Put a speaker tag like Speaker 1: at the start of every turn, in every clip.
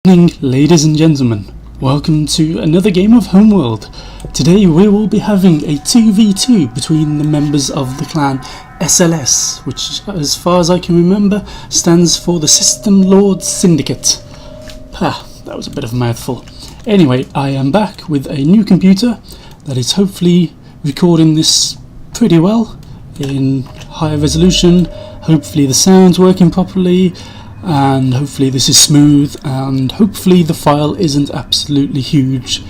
Speaker 1: Good evening, ladies and gentlemen. Welcome to another game of Homeworld. Today we will be having a 2v2 between the members of the clan SLS, which as far as I can remember stands for the System Lord Syndicate. That was a bit of a mouthful. Anyway, I am back with a new computer that is hopefully recording this pretty well in higher resolution. Hopefully the sound's working properly, and hopefully this is smooth, and hopefully the file isn't absolutely huge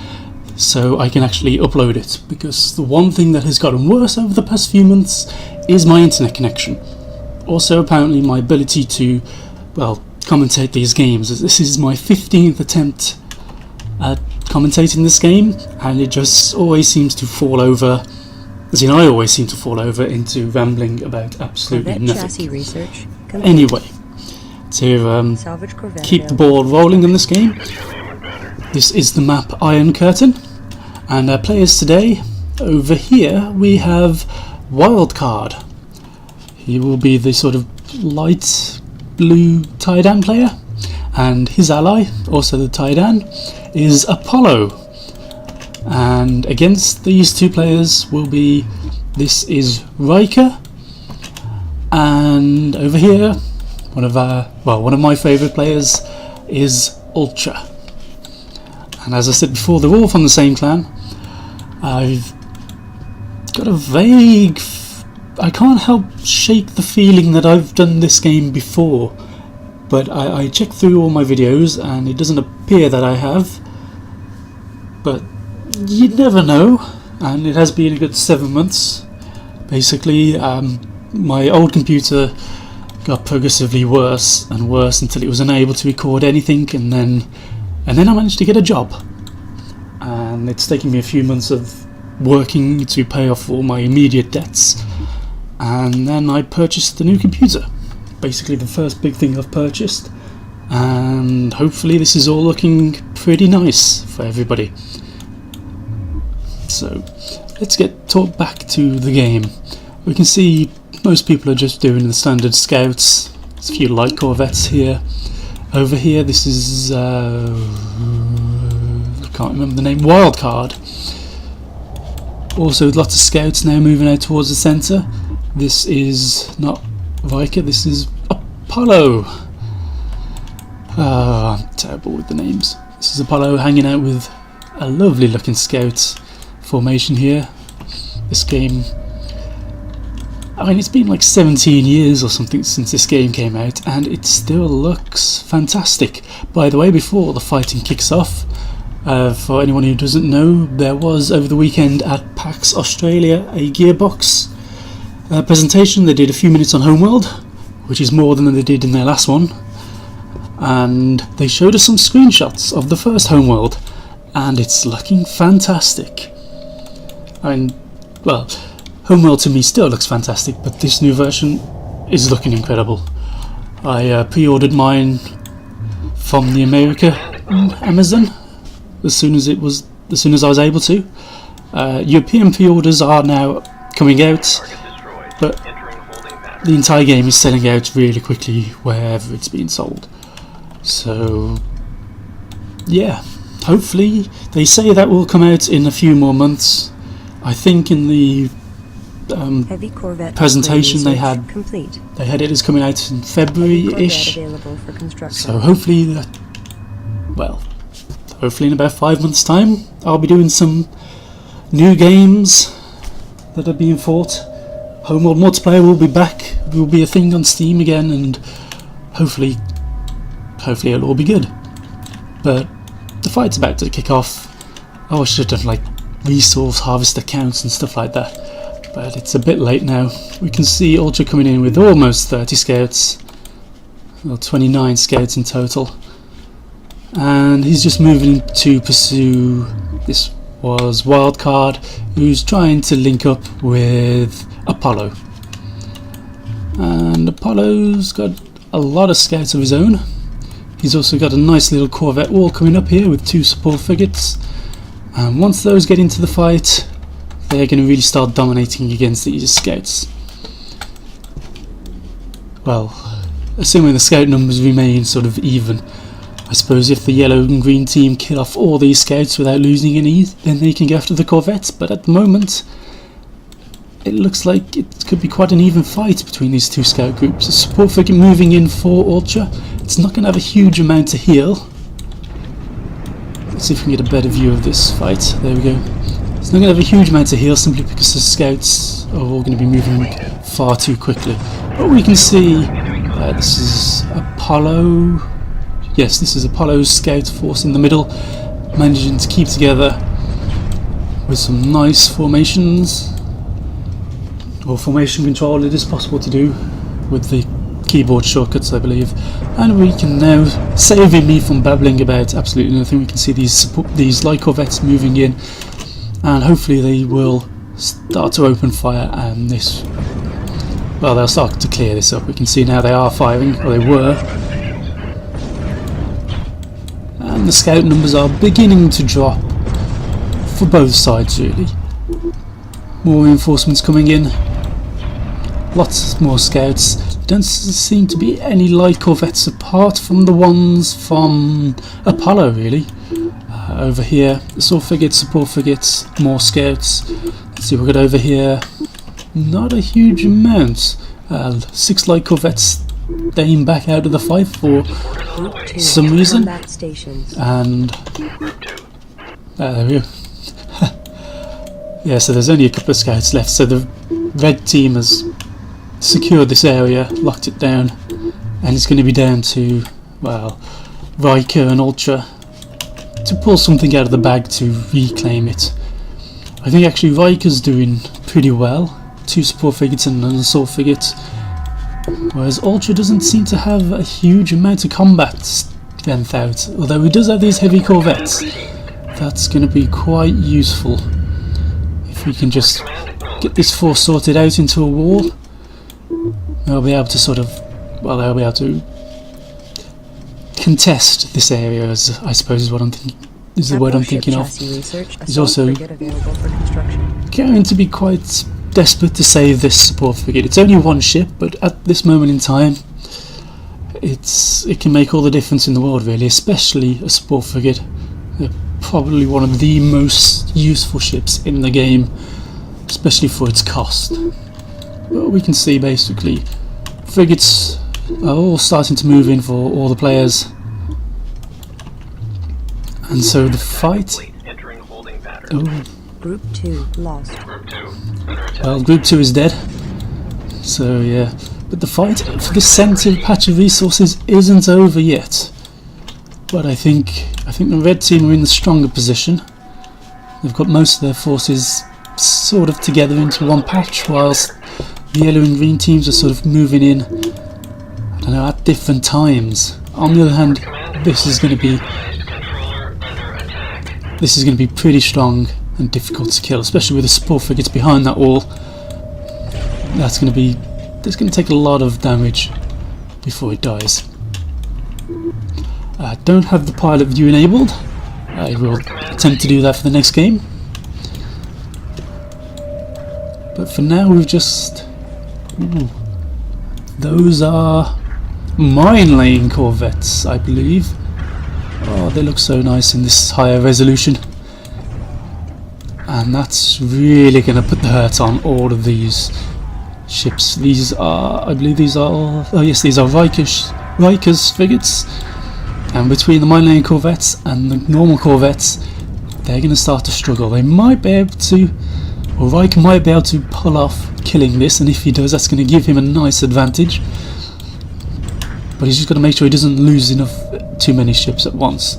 Speaker 1: so I can actually upload it, because the one thing that has gotten worse over the past few months is my internet connection. Also apparently my ability to, well, commentate these games, as this is my 15th attempt at commentating this game, and it just always seems to fall over, as in I always seem to fall over into rambling about absolutely nothing.
Speaker 2: Chassis research complete.
Speaker 1: Anyway, to keep the ball rolling in this game, this is the map Iron Curtain, and our players today, over here we have Wildcard. He will be the sort of light blue Tidan player, and his ally, also the Tidan, is Apollo. And against these two players will be, this is Riker, and over here one of my favourite players is Ultra. And as I said before, they're all from the same clan. I've got a vague, I can't help shake the feeling that I've done this game before, but I checked through all my videos and it doesn't appear that I have, but you never know. And it has been a good 7 months basically. My old computer got progressively worse and worse until it was unable to record anything, and then I managed to get a job, and it's taken me a few months of working to pay off all my immediate debts, and then I purchased a new computer, basically the first big thing I've purchased, and hopefully this is all looking pretty nice for everybody. So let's get back to the game. We can see most people are just doing the standard scouts. There's a few light corvettes here. Over here, this is I can't remember the name, Wildcard. Also lots of scouts now moving out towards the centre. This is not Riker, this is Apollo. I'm terrible with the names. This is Apollo hanging out with a lovely looking scout formation here. This game, I mean, it's been like 17 years or something since this game came out, and it still looks fantastic. By the way, before the fighting kicks off, for anyone who doesn't know, there was over the weekend at PAX Australia a Gearbox presentation. They did a few minutes on Homeworld, which is more than they did in their last one, and they showed us some screenshots of the first Homeworld, and it's looking fantastic. I mean, well, Homeworld to me still looks fantastic, but this new version is looking incredible. I pre-ordered mine from the Amazon as soon as I was able to. European pre-orders are now coming out, but the entire game is selling out really quickly wherever it's being sold. So yeah, hopefully they say that will come out in a few more months. I think in the presentation they had it as coming out in February-ish, so hopefully in about 5 months time I'll be doing some new games that are being fought. Homeworld multiplayer will be back, it will be a thing on Steam again, and hopefully it'll all be good. But the fight's about to kick off. I should have done like resource harvester counts and stuff like that, but it's a bit late now. We can see Ultra coming in with almost 30 scouts, well, 29 scouts in total, and he's just moving to pursue. This was Wildcard, who's trying to link up with Apollo, and Apollo's got a lot of scouts of his own. He's also got a nice little corvette wall coming up here with 2 support frigates, and once those get into the fight, they're going to really start dominating against these scouts. Well, assuming the scout numbers remain sort of even, I suppose if the yellow and green team kill off all these scouts without losing any, then they can go after the corvettes, but at the moment it looks like it could be quite an even fight between these two scout groups. The support frigate moving in for Ultra. It's not going to have a huge amount to heal. Let's see if we can get a better view of this fight. There we go. It's not going to have a huge amount to heal simply because the scouts are all going to be moving far too quickly. But we can see this is Apollo. Yes, this is Apollo's scout force in the middle, managing to keep together with some nice formations, or formation control. It is possible to do with the keyboard shortcuts, I believe. And we can now, saving me from babbling about absolutely nothing, we can see these light corvettes moving in, and hopefully they will start to open fire, and this, well, they'll start to clear this up. We can see now they are firing, or they were. And the scout numbers are beginning to drop for both sides, really. More reinforcements coming in, lots more scouts. Don't seem to be any light corvettes apart from the ones from Apollo, really. Over here, assault frigates, support frigates, more scouts. Let's see what we got over here. Not a huge amount. 6 light corvettes staying back out of the fight for some reason, and there we go. Yeah, so there's only a couple of scouts left, so the red team has secured this area, locked it down, and it's going to be down to, well, Riker and Ultra to pull something out of the bag to reclaim it. I think actually Riker's doing pretty well, 2 support frigates and an assault frigate, whereas Ultra doesn't seem to have a huge amount of combat strength out, although he does have these heavy corvettes. That's going to be quite useful if we can just get this force sorted out into a wall. They'll be able to sort of, well, they'll be able to contest this area, as I suppose is what I'm thinking, is the word I'm thinking of. He's also going to be quite desperate to save this support frigate. It's only one ship, but at this moment in time it can make all the difference in the world, really, especially a support frigate. They're probably one of the most useful ships in the game, especially for its cost. But we can see basically frigates are all starting to move in for all the players, and so the fight. Oh.
Speaker 2: Group 2 lost.
Speaker 1: Well, Group 2 is dead, so yeah. But the fight for the centre patch of resources isn't over yet. But I think the red team are in the stronger position. They've got most of their forces sort of together into one patch, whilst the yellow and green teams are sort of moving in, I don't know, at different times. On the other hand, this is going to be pretty strong and difficult to kill, especially with the support frigates behind that wall. That's going to take a lot of damage before it dies. I don't have the pilot view enabled. I will attempt to do that for the next game. But for now we've just... Ooh, those are mine laying corvettes, I believe. Oh, they look so nice in this higher resolution. And that's really going to put the hurt on all of these ships. These are, I believe these are all, oh yes, these are Riker's frigates. And between the mine-laying corvettes and the normal corvettes, they're going to start to struggle. They might be able to, or Riker might be able to pull off killing this, and if he does, that's going to give him a nice advantage. But he's just got to make sure he doesn't lose too many ships at once.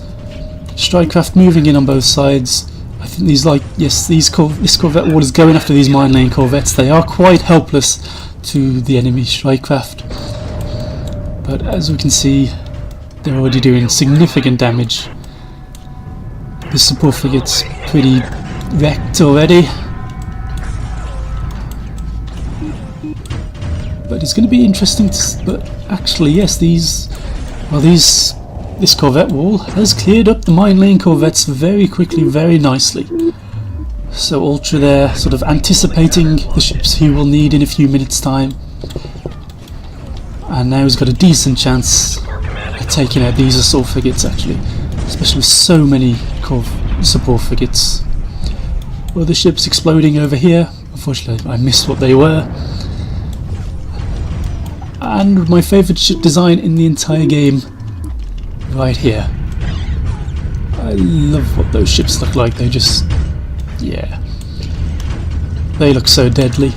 Speaker 1: Strikecraft moving in on both sides. I think this corvette wall is going after these mine-laying corvettes. They are quite helpless to the enemy strikecraft, but as we can see, they're already doing significant damage. The support frigate's pretty wrecked already, but it's going to be interesting but actually, yes, this corvette wall has cleared up the mine-laying corvettes very quickly, very nicely. So Ultra there, sort of anticipating the ships he will need in a few minutes' time. And now he's got a decent chance at taking out these assault frigates actually, especially with so many support frigates. Other ships exploding over here. Unfortunately, I missed what they were. And my favourite ship design in the entire game, right here. I love what those ships look like. They just, yeah, they look so deadly.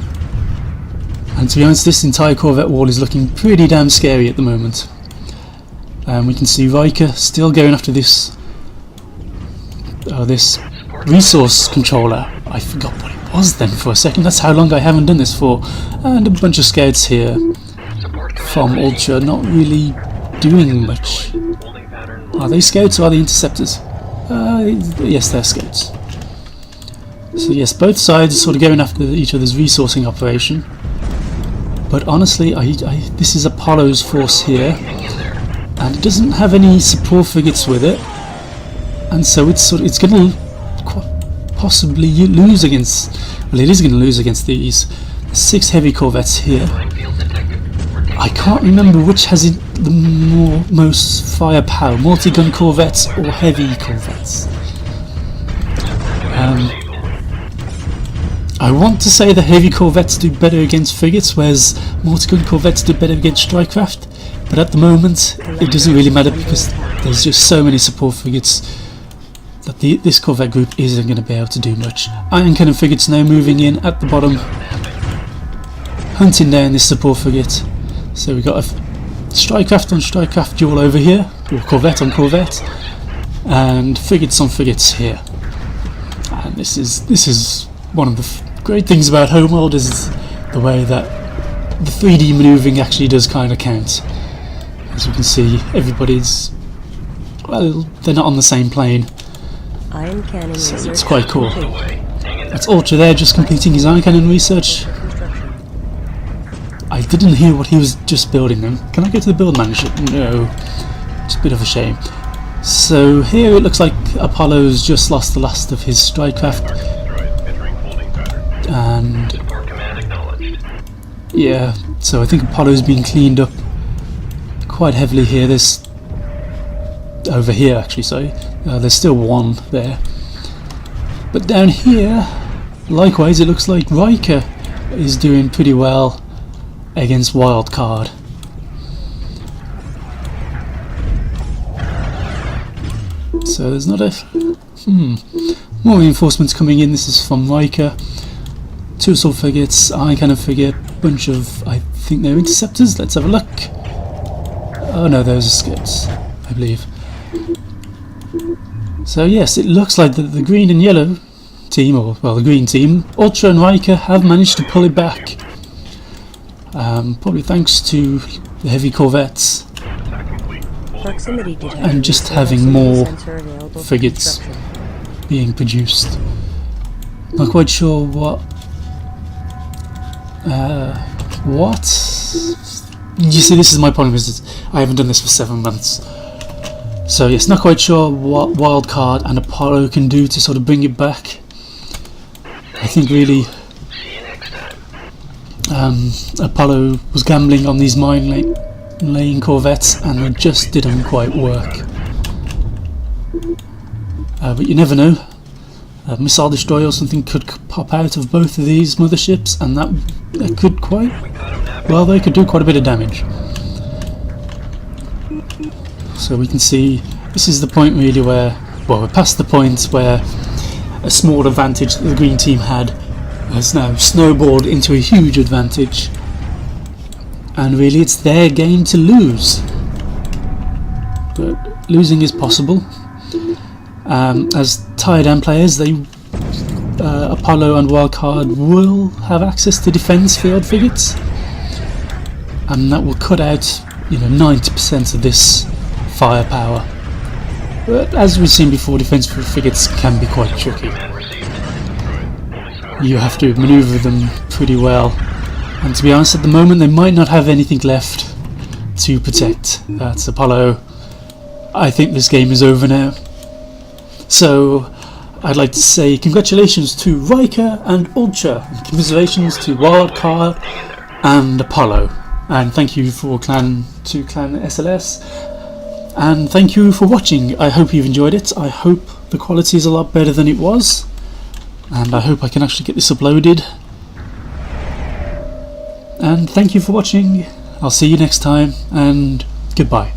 Speaker 1: And to be honest, this entire Corvette wall is looking pretty damn scary at the moment. And we can see Riker still going after this this resource controller. I forgot what it was then for a second. That's how long I haven't done this for. And a bunch of scouts here from Ultra, not really doing much. Are they scouts or are they interceptors? Yes, they're scouts. So yes, both sides are sort of going after each other's resourcing operation. But honestly, this is Apollo's force here, and it doesn't have any support frigates with it, and so it's going to possibly lose against. Well, it is going to lose against these 6 heavy corvettes here. I can't remember which has the most firepower, multi-gun corvettes or heavy corvettes. I want to say the heavy corvettes do better against frigates, whereas multi-gun corvettes do better against strikecraft. But at the moment, it doesn't really matter because there's just so many support frigates that this corvette group isn't going to be able to do much. Iron cannon frigates now moving in at the bottom, hunting down this support frigate. So we've got a strikecraft on strikecraft duel over here, or corvette on corvette, and frigates on frigates here. And this is one of the great things about Homeworld, is the way that the 3D manoeuvring actually does kind of count. As you can see, everybody's, well, they're not on the same plane, so it's quite cool. That's Ultra there, just completing his iron cannon research. I didn't hear what he was just building them. Can I go to the build manager? No, it's a bit of a shame. So here it looks like Apollo's just lost the last of his strikecraft. And yeah, so I think Apollo's been cleaned up quite heavily here. There's over here actually, sorry, there's still one there, but down here likewise it looks like Riker is doing pretty well against Wildcard. So there's not a more reinforcements coming in. This is from Riker. 2 assault frigates, iron cannon frigate, bunch of, I think they're interceptors. Let's have a look. Oh no, those are scouts, I believe. So yes, it looks like the green and yellow team, or well, the green team, Ultra and Riker, have managed to pull it back. Probably thanks to the heavy corvettes and just having more frigates being produced. Not quite sure what. You see, this is my problem, is I haven't done this for 7 months. So yes, not quite sure what Wildcard and Apollo can do to sort of bring it back. I think really Apollo was gambling on these mine-laying corvettes, and they just didn't quite work. But you never know. A missile destroyer or something could pop out of both of these motherships, and that could they could do quite a bit of damage. So we can see this is the point really where, well, we're past the point where a small advantage that the green team had has now snowballed into a huge advantage, and really it's their game to lose. But losing is possible. As tier-down players, Apollo and Wildcard will have access to defence field frigates, and that will cut out 90% of this firepower. But as we've seen before, defence field frigates can be quite tricky. You have to manoeuvre them pretty well, and to be honest, at the moment they might not have anything left to protect. That's Apollo. I think this game is over now. So I'd like to say congratulations to Riker and Ultra, and commiserations to Wildcard and Apollo, and thank you for Clan SLS. And thank you for watching. I hope you've enjoyed it. I hope the quality is a lot better than it was, and I hope I can actually get this uploaded. And thank you for watching. I'll see you next time, and goodbye.